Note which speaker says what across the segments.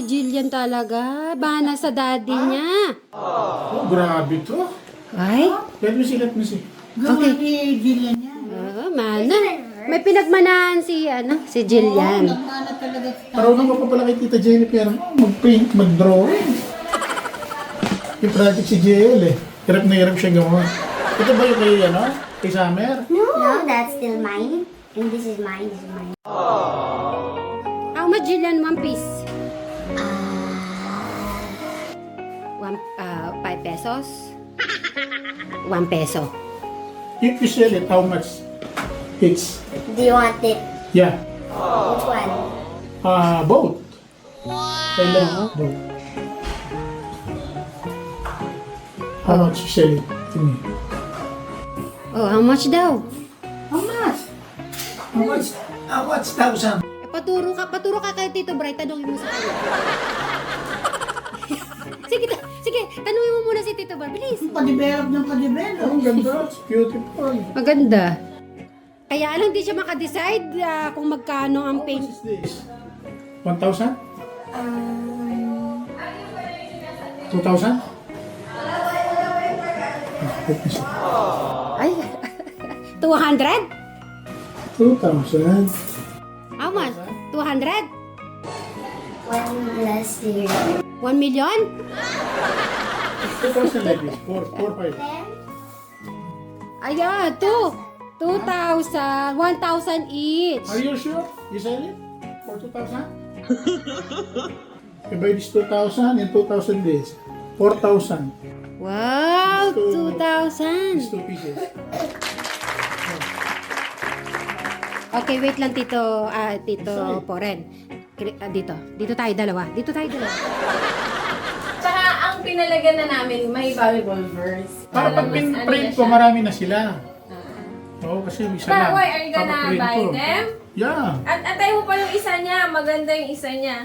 Speaker 1: Jillian talaga. Bana sa daddy niya.
Speaker 2: Oh, grabe to.
Speaker 1: Ay?
Speaker 2: Let me see, let me see.
Speaker 1: Okay.
Speaker 3: Jillian yan.
Speaker 1: Mana. May pinagmanahan si Jillian.
Speaker 3: Nagmana talaga si
Speaker 2: Marunong ka pa pala kay Tita Jennifer. Mag-paint, mag-drawing. Yung project si JL eh. Hirap na hirap siya gawa. Ito ba yung kay Summer?
Speaker 4: No, that's still mine. And this is mine, this is mine.
Speaker 1: How much, Jillian? One piece? 5 pesos? 1 peso.
Speaker 2: If you sell it, how much? It's,
Speaker 4: Do you want it?
Speaker 2: yeah.
Speaker 4: Which one?
Speaker 2: Both. I love both. How much you sell it to me?
Speaker 1: Oh, how much daw?
Speaker 3: How much?
Speaker 2: How much thousand?
Speaker 1: Paturo ka kay Tito Bray, tanungin mo sa kanya. sige, tanungin mo muna si Tito Bray, bilis.
Speaker 3: Pa-develop ng pa-develop.
Speaker 2: Oh, ang ganda. It's beautiful.
Speaker 1: Maganda. Kaya lang di siya makadecide kung magkano ang
Speaker 2: How
Speaker 1: paint.
Speaker 2: much is this? 1,000? 2,000?
Speaker 1: Ay, 200?
Speaker 2: 2,000.
Speaker 1: How much? 200?
Speaker 4: One last year.
Speaker 1: 1 million?
Speaker 2: 2,000 like this. 4, 5.
Speaker 1: Ayan, 2,000, 1,000 each.
Speaker 2: Are you sure? You sell it? For 2,000? You buy this 2,000 and 2,000 this. 4,000.
Speaker 1: Wow,
Speaker 2: These
Speaker 1: 2,000.
Speaker 2: 2 pieces.
Speaker 1: Okay, wait lang Tito Poren. Dito tayo dalawa.
Speaker 5: Tsaka ang pinalagyan na namin, may valuable verse.
Speaker 2: Para pag print ko, marami na sila. Oo, kasi isa
Speaker 5: But
Speaker 2: lang.
Speaker 5: why are you gonna
Speaker 2: Papaprint
Speaker 5: buy
Speaker 2: ko.
Speaker 5: them?
Speaker 2: Yeah.
Speaker 5: At antay mo pa yung isa niya, maganda yung isa niya.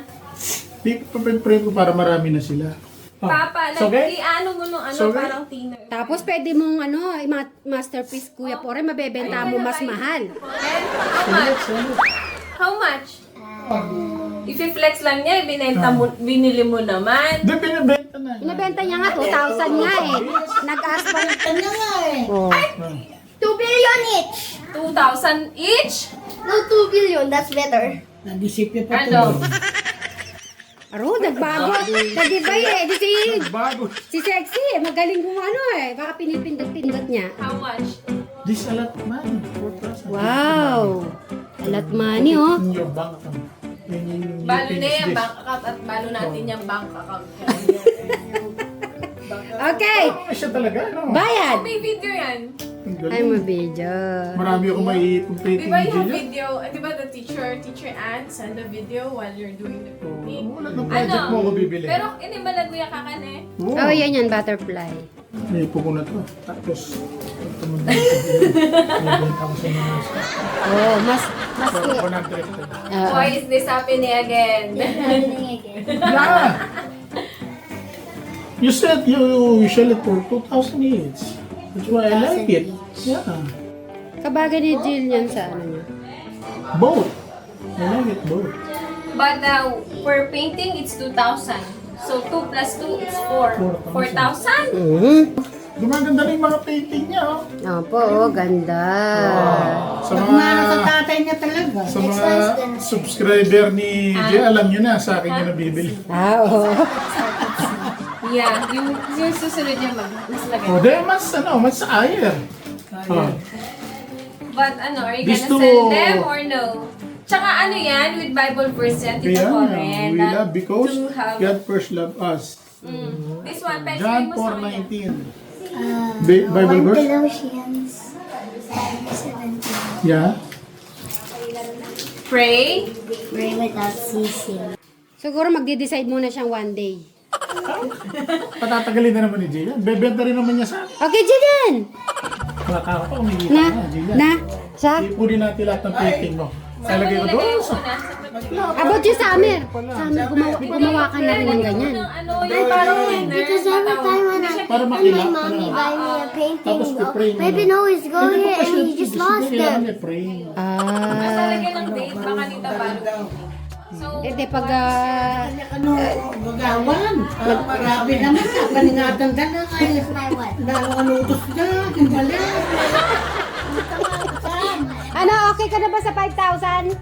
Speaker 2: Di ko print ko para marami na sila.
Speaker 5: Papa,
Speaker 2: So, okay?
Speaker 5: i-ano mo nung
Speaker 2: So, okay?
Speaker 5: parang thinner.
Speaker 1: Tapos pwede mong masterpiece Kuya Poren, mabebenta mo mas mahal.
Speaker 5: And how much? How much? If i-flex lang niya, binili mo naman.
Speaker 2: Di, binibenta na.
Speaker 1: Binibenta niya nga, 2,000 nga eh. Nag-ask pa rin.
Speaker 3: Ano nga eh?
Speaker 1: Oh.
Speaker 4: 2 billion each!
Speaker 5: 2,000 each?
Speaker 4: No, 2 billion, that's better.
Speaker 3: Nag-isip niya pa
Speaker 5: Ano?
Speaker 1: Aro, nagbago. Nag-iba eh.
Speaker 2: Bago.
Speaker 1: Si Sexy, magaling kung ano eh. Baka pinipindot-pindot niya.
Speaker 5: How much?
Speaker 2: This a lot man. 4,000.
Speaker 1: Wow. A lot money oh.
Speaker 2: In your bank account. Yung
Speaker 5: Balo na
Speaker 2: finish
Speaker 5: yung
Speaker 2: this.
Speaker 5: bank account at balo natin yung bank account.
Speaker 1: Okay.
Speaker 2: Oh, siya talaga, no?
Speaker 1: Bayad.
Speaker 5: May video yan.
Speaker 2: Ang galing.
Speaker 1: Ay, mabidyo.
Speaker 2: Marami akong may
Speaker 5: Di
Speaker 2: painting
Speaker 5: ba yung
Speaker 2: dyan.
Speaker 5: video, di ba the teacher Ann send the video while you're doing the painting?
Speaker 2: Wala nang project mo ako bibili.
Speaker 5: Pero ini malaguya ka ka na eh.
Speaker 2: Oo.
Speaker 1: Oh, yan butterfly.
Speaker 2: May ipo ko na to. Tapos, ito mo na. Nabenta ko sa mga
Speaker 1: Oh, mas
Speaker 2: 100.
Speaker 5: Why is this happening again?
Speaker 4: Happening again.
Speaker 2: Yeah! You said you sell it for 2,000 each. That's why I like it. Yeah.
Speaker 1: kabagay ni Jillian sa ano niya.
Speaker 2: Both. I like it both.
Speaker 5: But for painting, it's 2,000. So 2 plus 2 is 4. 4,000?
Speaker 2: Gumaganda na yung mga painting niya, oh.
Speaker 1: Opo, oh, ganda.
Speaker 2: Sa
Speaker 3: Nagmana sa
Speaker 2: mga,
Speaker 3: tatay niya talaga.
Speaker 2: sa mga subscriber ni Jay, alam nyo na, sa akin yung nabibili.
Speaker 1: Ah, oo.
Speaker 5: Yeah, yung susunod niya mas lagay.
Speaker 2: O, dahil mas higher. Oh.
Speaker 5: But are you
Speaker 2: These
Speaker 5: gonna
Speaker 2: two-
Speaker 5: sell them or no? Tsaka ano yan, with Bible verse yan, Tito
Speaker 2: Kaya,
Speaker 5: Coren.
Speaker 2: we love because
Speaker 5: to have-
Speaker 2: God first loved us.
Speaker 5: This one, pwede
Speaker 2: John
Speaker 5: mo sa akin.
Speaker 2: 4:19. Bible verse?
Speaker 4: Colossians 17.
Speaker 2: Yeah.
Speaker 5: Pray.
Speaker 4: Pray without ceasing.
Speaker 1: Siguro magde-decide muna siyang one day.
Speaker 2: Patatagalin na naman ni Jay. Bebenta rin naman niya sa akin.
Speaker 1: Okay, Jillian!
Speaker 2: Nakaka pa, umigita
Speaker 1: Na,
Speaker 2: na, Jay.
Speaker 1: sa?
Speaker 2: Ipunin natin lahat ng painting mo. Talagay ko doon.
Speaker 1: About yung Summer. Summer, gumawa ka na rin ng ganyan.
Speaker 5: Ano, yung parang winner.
Speaker 4: Because every time when
Speaker 2: Para
Speaker 4: when
Speaker 2: makita.
Speaker 4: my mommy buy me a painting,
Speaker 2: Tapos i-frame mo.
Speaker 4: maybe no, he's go here and he just lost them.
Speaker 2: Frame.
Speaker 1: Ah,
Speaker 5: Basta lagyan ng date, baka dito balo. So,
Speaker 1: Hindi, pag...
Speaker 3: Ano, gagawan. Marami naman. Paningatan ka na. Ay,
Speaker 4: My what?
Speaker 3: dalawang utos na. Yung pala.
Speaker 1: ano, okay ka na ba sa 5,000?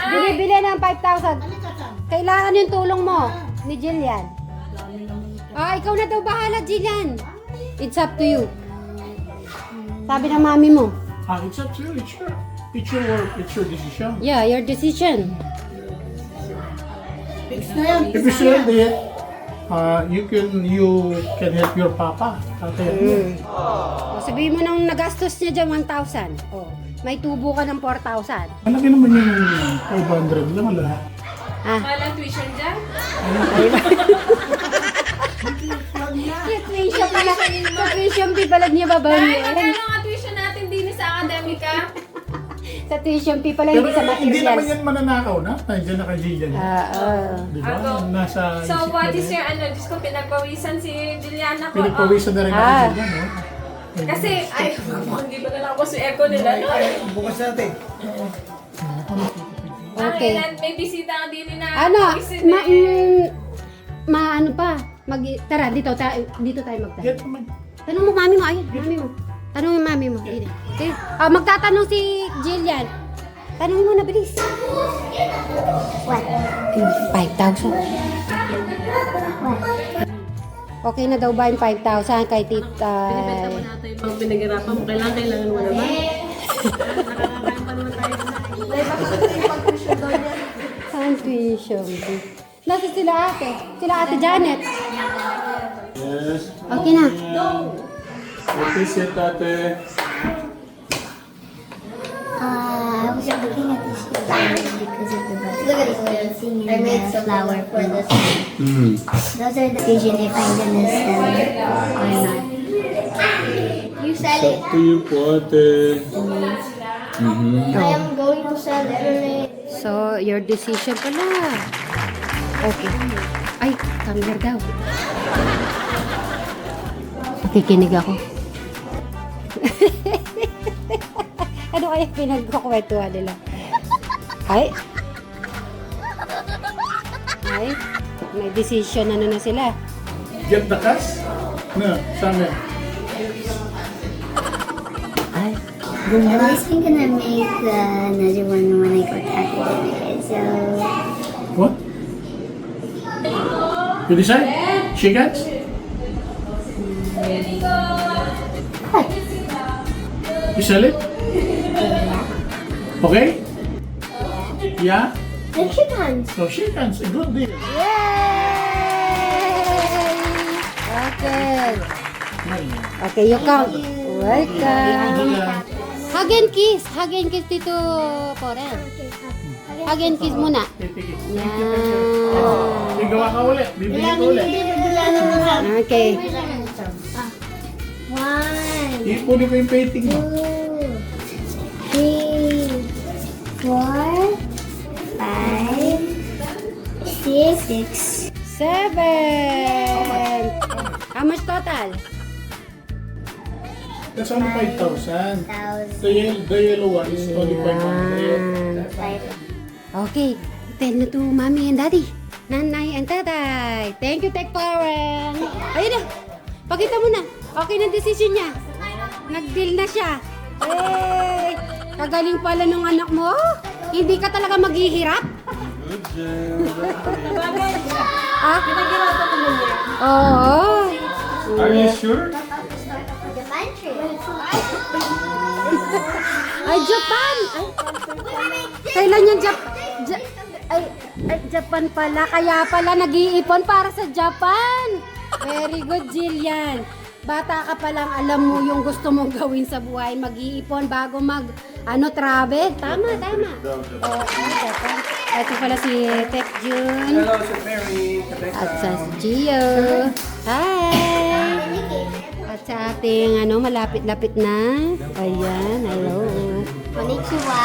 Speaker 1: Binibili ng 5,000. Kailangan yung tulong mo ni Jillian. Ikaw na daw bahala, Jillian. It's up to you. Sabi ng mami mo.
Speaker 2: It's up to you. It's your work. It's your decision.
Speaker 1: Yeah, your decision.
Speaker 3: Fix na yan.
Speaker 2: If you sell it, you can help your papa.
Speaker 1: Sabihin mo nang nagastos niya dyan 1,000. May tubo ka ng 4,000.
Speaker 2: Malaki naman yung 500 lang lahat.
Speaker 5: Walang tuition dyan?
Speaker 1: Tuition fee pala niya babawi.
Speaker 5: Magkano nga tuition natin din sa academica?
Speaker 1: Sa tuition fee pala, hindi sa
Speaker 2: Hindi naman
Speaker 1: materials.
Speaker 2: yan mananakaw na. Nandiyan na kay Jillian. Di ba?
Speaker 5: Ako.
Speaker 2: Nasa
Speaker 5: So,
Speaker 2: isip
Speaker 5: what
Speaker 2: na
Speaker 5: is
Speaker 2: din.
Speaker 5: your Diyos ko, pinagpawisan si Juliana ko.
Speaker 2: Pinagpawisan na rin ako
Speaker 1: Ah.
Speaker 2: Jillian, no?
Speaker 5: Kasi, hindi ba nalakos yung echo nila? No?
Speaker 3: Bukas natin.
Speaker 1: Okay.
Speaker 5: May bisita nga din na
Speaker 1: Ano?
Speaker 5: pawisin eh.
Speaker 1: Ano pa? Tara, dito tayo magtanong.
Speaker 2: Get naman.
Speaker 1: Tanong mo mami mo, ayun, mami mo. Tanong mo mami mo. Dito. Magtatanong si Jillian. Tanong mo na, bilis.
Speaker 4: What?
Speaker 1: 5,000. Okay na daw ba yung 5,000 kay tita?
Speaker 5: Binibenta mo natin yung mga pinaghirapan mo. Kailangan mo naman. Nakakakain pa naman tayo.
Speaker 1: Saan tuition? Nasa sila ate? Sila ate Janet.
Speaker 2: Yes.
Speaker 1: Okay na.
Speaker 2: What is it, ate?
Speaker 4: I was looking at this because of the butterflies and the flower for this. Those are the decision if I'm gonna sell it or not. You sell it.
Speaker 2: to you po, ate.
Speaker 4: I am going to sell it.
Speaker 1: So, your decision pala. Okay. Ay, come here daw. Nakikinig ako. Ano kaya pinagkukwentuhan nila? Ay, may decision na sila.
Speaker 2: Get the cash? No, saan
Speaker 1: Ay,
Speaker 4: I was thinking to make another one when I go to academic. So
Speaker 2: What? You decide? Chickens? You sell it? Okay? Yeah?
Speaker 4: the chickens.
Speaker 2: So chickens, a good deal.
Speaker 1: yay! Okay. Okay, you count. Welcome. Hug and kiss. Hug and kiss dito, Poren. Hug and kiss muna. Yan.
Speaker 2: Igawa ka ulit. Bibili ka ulit.
Speaker 1: Okay.
Speaker 4: 1,
Speaker 2: Ipunin ko yung painting mo.
Speaker 4: 2, 3, 4, 5, 6,
Speaker 1: 7. How much total?
Speaker 2: That's only 5,000.
Speaker 4: 1,000.
Speaker 2: The yellow one is only 500.
Speaker 4: 5.
Speaker 1: Okay. Tell na to mommy and daddy. Nanay and tatay. Thank you, Tech Power. Ayun na. Pakita mo na. Okay na decision niya. Nag-deal na siya. Hey! Kagaling pala ng anak mo. Hindi ka talaga maghihirap. Ah?
Speaker 5: Pinaghirapan ko na niya.
Speaker 1: Oo.
Speaker 2: Are you sure?
Speaker 4: Japan trip.
Speaker 1: Ay, Japan! Ay, kailan yung Japan pala. Kaya pala nag-iipon para sa Japan. Very good, Jillian. Bata ka pa lang, alam mo yung gusto mong gawin sa buhay. Mag-iipon bago travel. Tama. Oo, Japan. Ito pala si Tech Jun.
Speaker 6: Hello, si Mary.
Speaker 1: At sa Gio. Hi! At sa ating malapit-lapit na. Ayan, hello.
Speaker 4: Konnichiwa.